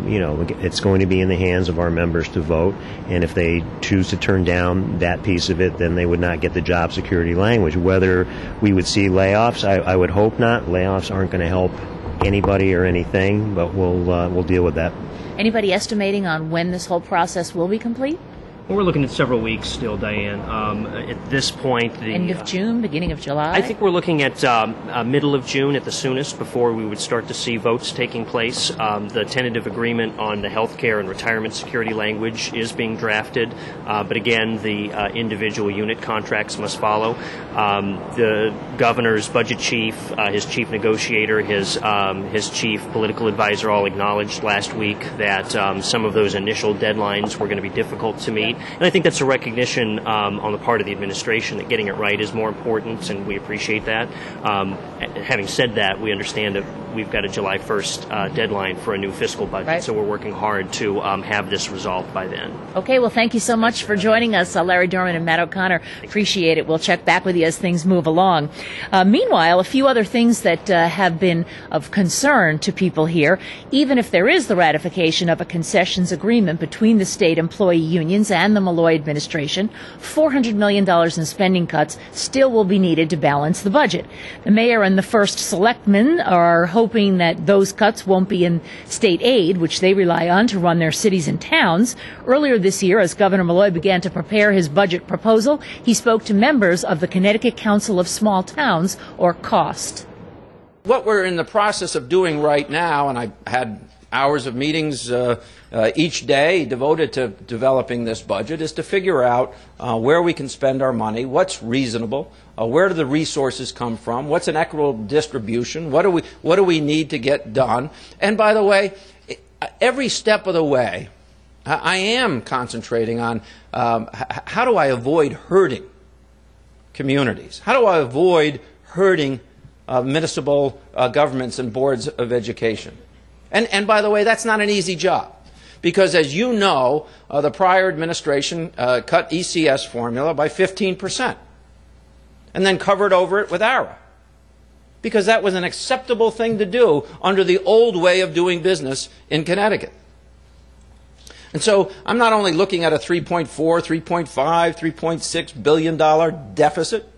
It's going to be in the hands of our members to vote, and if they choose to turn down that piece of it, then they would not get the job security language. Whether we would see layoffs, I would hope not. Layoffs aren't going to help anybody or anything, but we'll deal with that. Anybody estimating on when this whole process will be complete? Well, we're looking at several weeks still, Diane. At this point, the end of June, beginning of July? I think we're looking at middle of June at the soonest before we would start to see votes taking place. The tentative agreement on the health care and retirement security language is being drafted, but again, the individual unit contracts must follow. The governor's budget chief, his chief negotiator, his chief political advisor all acknowledged last week that some of those initial deadlines were going to be difficult to meet. And I think that's a recognition on the part of the administration that getting it right is more important, and we appreciate that. Having said that, we understand that we've got a July 1st deadline for a new fiscal budget, right. So we're working hard to have this resolved by then. Okay, well, thank you so much for joining us, Larry Dorman and Matt O'Connor. Appreciate it. We'll check back with you as things move along. Meanwhile, a few other things that have been of concern to people here. Even if there is the ratification of a concessions agreement between the state employee unions and the Malloy administration, $400 million in spending cuts still will be needed to balance the budget. The mayor and the first selectman are hoping that those cuts won't be in state aid, which they rely on to run their cities and towns. Earlier this year, as Governor Malloy began to prepare his budget proposal, he spoke to members of the Connecticut Council of Small Towns, or COST. What we're in the process of doing right now, and I had hours of meetings each day devoted to developing this budget, is to figure out where we can spend our money, what's reasonable, where do the resources come from, what's an equitable distribution, what do we need to get done. And by the way, every step of the way, I am concentrating on how do I avoid hurting communities? How do I avoid hurting municipal governments and boards of education? And by the way, that's not an easy job, because as you know, the prior administration cut ECS formula by 15% and then covered over it with ARA, because that was an acceptable thing to do under the old way of doing business in Connecticut. And so I'm not only looking at a $3.4, $3.5, $3.6 billion deficit.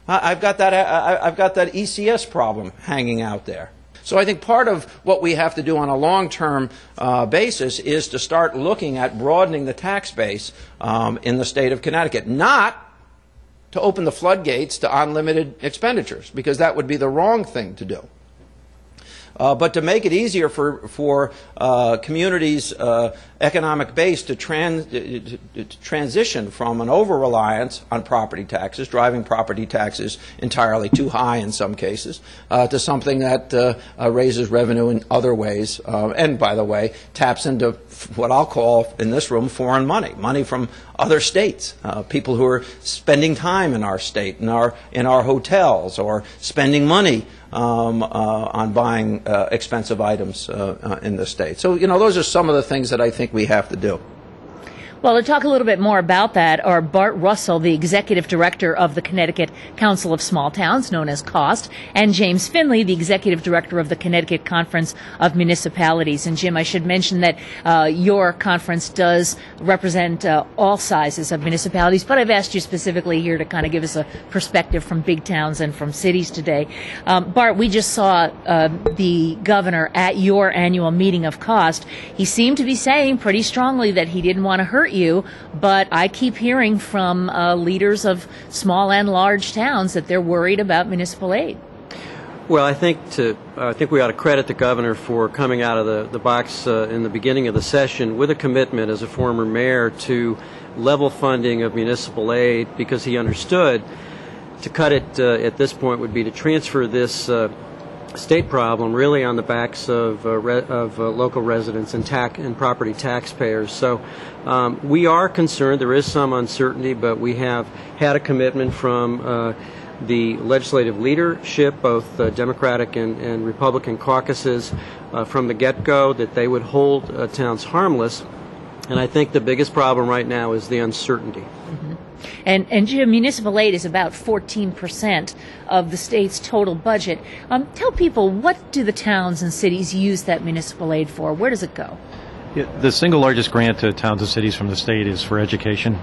I've got that ECS problem hanging out there. So I think part of what we have to do on a long-term basis is to start looking at broadening the tax base in the state of Connecticut, not to open the floodgates to unlimited expenditures, because that would be the wrong thing to do. But to make it easier for communities' economic base to transition from an over-reliance on property taxes, driving property taxes entirely too high in some cases, to something that raises revenue in other ways, and, by the way, taps into what I'll call in this room foreign money, money from other states, people who are spending time in our state, in our hotels, or spending money on buying expensive items in the state. So, those are some of the things that I think we have to do. Well, to talk a little bit more about that are Bart Russell, the Executive Director of the Connecticut Council of Small Towns, known as COST, and James Finley, the Executive Director of the Connecticut Conference of Municipalities. And Jim, I should mention that your conference does represent all sizes of municipalities, but I've asked you specifically here to kind of give us a perspective from big towns and from cities today. Bart, we just saw the governor at your annual meeting of COST. He seemed to be saying pretty strongly that he didn't want to hurt you, but I keep hearing from leaders of small and large towns that they're worried about municipal aid. Well, I think we ought to credit the governor for coming out of the box in the beginning of the session with a commitment as a former mayor to level funding of municipal aid, because he understood to cut it at this point would be to transfer this state problem really on the backs of local residents and property taxpayers. So we are concerned. There is some uncertainty, but we have had a commitment from the legislative leadership, both Democratic and Republican caucuses, from the get-go, that they would hold towns harmless. And I think the biggest problem right now is the uncertainty. Mm-hmm. And Jim, municipal aid is about 14% of the state's total budget. Tell people, what do the towns and cities use that municipal aid for? Where does it go? The single largest grant to towns and cities from the state is for education,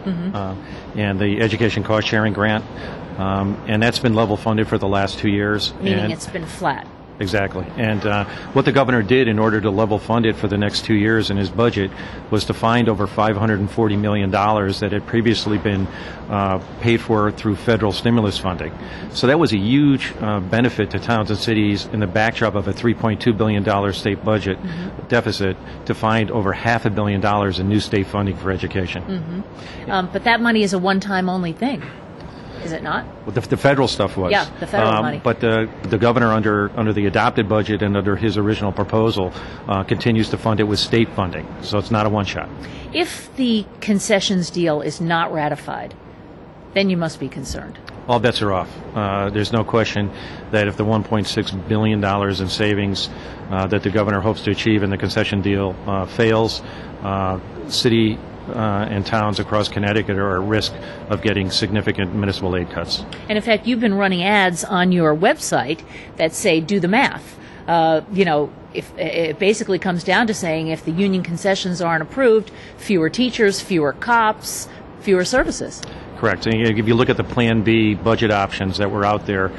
and the education cost sharing grant, and that's been level funded for the last 2 years. Meaning it's been flat. Exactly. And what the governor did in order to level fund it for the next 2 years in his budget was to find over $540 million that had previously been paid for through federal stimulus funding. So that was a huge benefit to towns and cities in the backdrop of a $3.2 billion state budget deficit to find over $500 million in new state funding for education. But that money is a one-time only thing. Is it not? Well, the federal stuff was. Yeah, the federal money. But the governor, under the adopted budget and under his original proposal, continues to fund it with state funding. So it's not a one-shot. If the concessions deal is not ratified, then you must be concerned. All bets are off. There's no question that if the $1.6 billion in savings that the governor hopes to achieve in the concession deal fails, city and towns across Connecticut are at risk of getting significant municipal aid cuts. And in fact, you've been running ads on your website that say, do the math. If it basically comes down to saying if the union concessions aren't approved, fewer teachers, fewer cops, fewer services. Correct. And if you look at the Plan B budget options that were out there,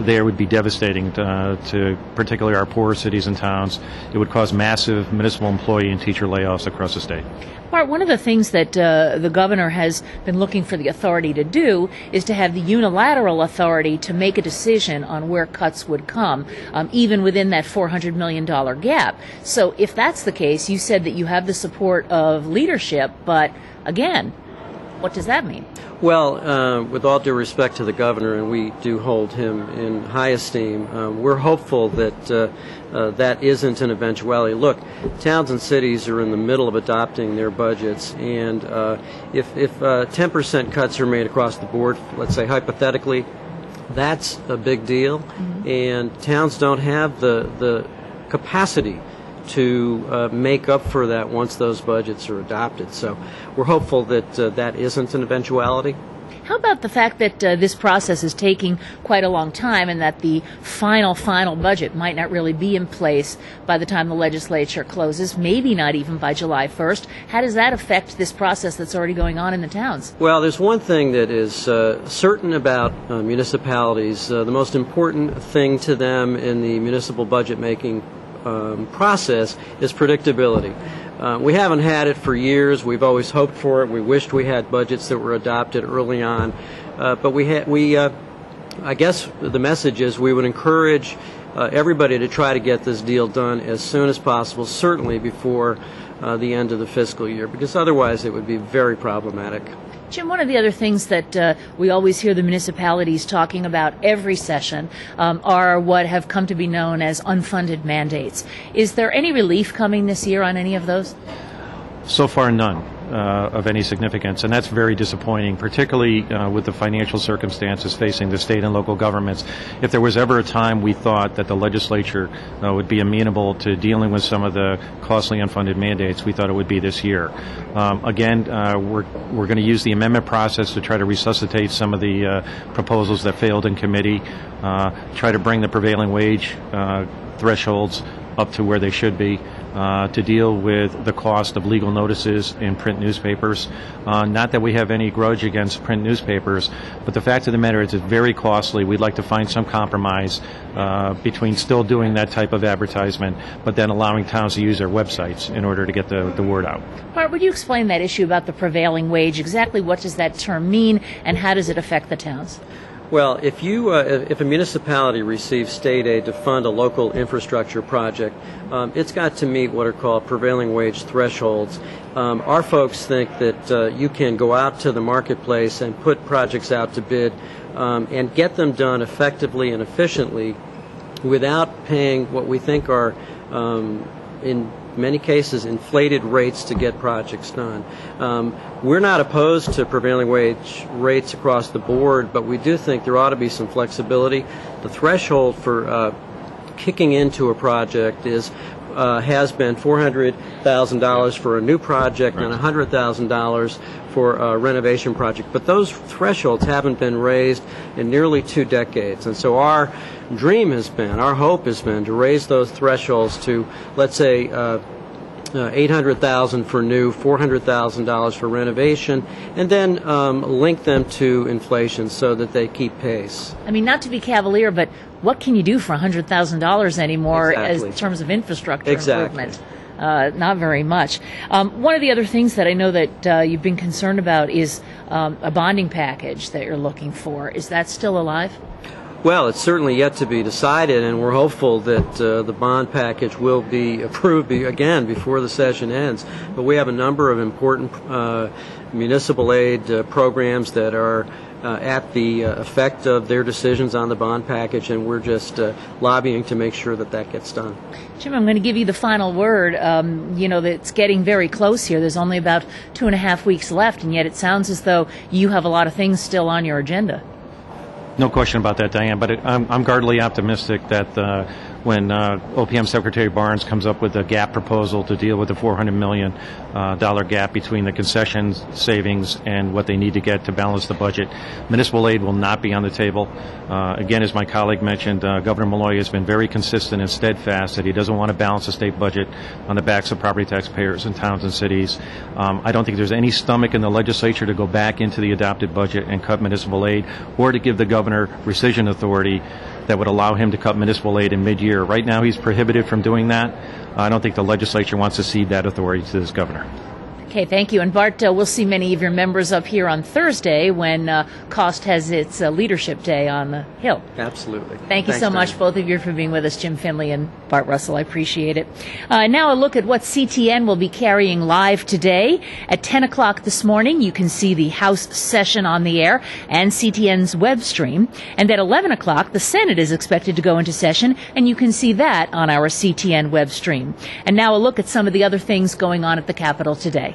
they would be devastating to particularly our poorer cities and towns. It would cause massive municipal employee and teacher layoffs across the state. Bart, one of the things that the governor has been looking for the authority to do is to have the unilateral authority to make a decision on where cuts would come, even within that $400 million gap. So if that's the case, you said that you have the support of leadership, but again, what does that mean? Well, with all due respect to the governor, and we do hold him in high esteem, we're hopeful that that isn't an eventuality. Look, towns and cities are in the middle of adopting their budgets, and if 10% cuts are made across the board, let's say hypothetically, that's a big deal, and towns don't have the capacity to make up for that once those budgets are adopted. So we're hopeful that that isn't an eventuality. How about the fact that this process is taking quite a long time and that the final budget might not really be in place by the time the legislature closes, maybe not even by July 1st? How does that affect this process that's already going on in the towns? Well, there's one thing that is certain about municipalities. The most important thing to them in the municipal budget making process is predictability. We haven't had it for years. We've always hoped for it. We wished we had budgets that were adopted early on. But I guess the message is we would encourage everybody to try to get this deal done as soon as possible, certainly before the end of the fiscal year, because otherwise it would be very problematic. Jim, one of the other things that we always hear the municipalities talking about every session are what have come to be known as unfunded mandates. Is there any relief coming this year on any of those? So far, none of any significance, and that's very disappointing, particularly with the financial circumstances facing the state and local governments. If there was ever a time we thought that the legislature would be amenable to dealing with some of the costly unfunded mandates, we thought it would be this year. Again, we're going to use the amendment process to try to resuscitate some of the proposals that failed in committee, try to bring the prevailing wage thresholds up to where they should be, to deal with the cost of legal notices in print newspapers. Not that we have any grudge against print newspapers, but the fact of the matter is it's very costly. We'd like to find some compromise between still doing that type of advertisement, but then allowing towns to use their websites in order to get the word out. Bart, would you explain that issue about the prevailing wage? Exactly what does that term mean, and how does it affect the towns? Well, if a municipality receives state aid to fund a local infrastructure project, it's got to meet what are called prevailing wage thresholds. Our folks think that you can go out to the marketplace and put projects out to bid and get them done effectively and efficiently without paying what we think are, in many cases, inflated rates to get projects done. We're not opposed to prevailing wage rates across the board, but we do think there ought to be some flexibility. The threshold for kicking into a project has been $400,000 for a new project and $100,000 for a renovation project. But those thresholds haven't been raised in nearly 2 decades. And so our dream has been, our hope has been to raise those thresholds to, let's say, $800,000 for new, $400,000 for renovation, and then link them to inflation so that they keep pace. I mean, not to be cavalier, but what can you do for $100,000 anymore Exactly. as in terms of infrastructure Exactly. improvement? Not very much. One of the other things that I know that you've been concerned about is a bonding package that you're looking for. Is that still alive? Well, it's certainly yet to be decided, and we're hopeful that the bond package will be approved again before the session ends. But we have a number of important municipal aid programs that are at the effect of their decisions on the bond package, and we're just lobbying to make sure that that gets done. Jim, I'm going to give you the final word. You know, that it's getting very close here. There's only about 2.5 weeks left, and yet it sounds as though you have a lot of things still on your agenda. No question about that, Diane, but I'm guardedly optimistic that when OPM Secretary Barnes comes up with a gap proposal to deal with the $400 million gap between the concessions, savings, and what they need to get to balance the budget, municipal aid will not be on the table. Again, as my colleague mentioned, Governor Malloy has been very consistent and steadfast that he doesn't want to balance the state budget on the backs of property taxpayers in towns and cities. I don't think there's any stomach in the legislature to go back into the adopted budget and cut municipal aid, or to give the governor rescission authority that would allow him to cut municipal aid in mid-year. Right now, he's prohibited from doing that. I don't think the legislature wants to cede that authority to this governor. Okay, thank you. And Bart, we'll see many of your members up here on Thursday when COST has its leadership day on the Hill. Absolutely. Thank you so much, both of you, for being with us, Jim Finley and Bart Russell. I appreciate it. Now a look at what CTN will be carrying live today. At 10 o'clock this morning, you can see the House session on the air and CTN's web stream. And at 11 o'clock, the Senate is expected to go into session, and you can see that on our CTN web stream. And now a look at some of the other things going on at the Capitol today.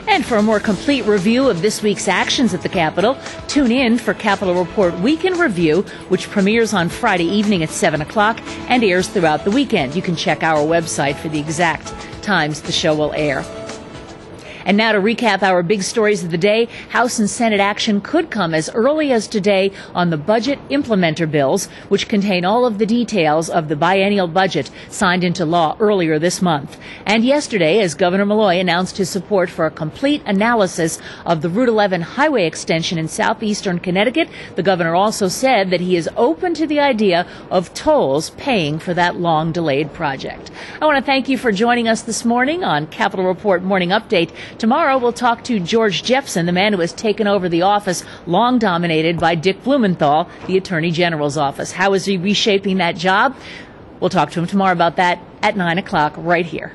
And for a more complete review of this week's actions at the Capitol, tune in for Capitol Report Week in Review, which premieres on Friday evening at 7 o'clock and airs throughout the weekend. You can check our website for the exact times the show will air. And now to recap our big stories of the day, House and Senate action could come as early as today on the budget implementer bills, which contain all of the details of the biennial budget signed into law earlier this month. And yesterday, as Governor Malloy announced his support for a complete analysis of the Route 11 highway extension in southeastern Connecticut, the governor also said that he is open to the idea of tolls paying for that long-delayed project. I want to thank you for joining us this morning on Capitol Report Morning Update. Tomorrow we'll talk to George Jepson, the man who has taken over the office long dominated by Dick Blumenthal, the Attorney General's office. How is he reshaping that job? We'll talk to him tomorrow about that at 9 o'clock right here.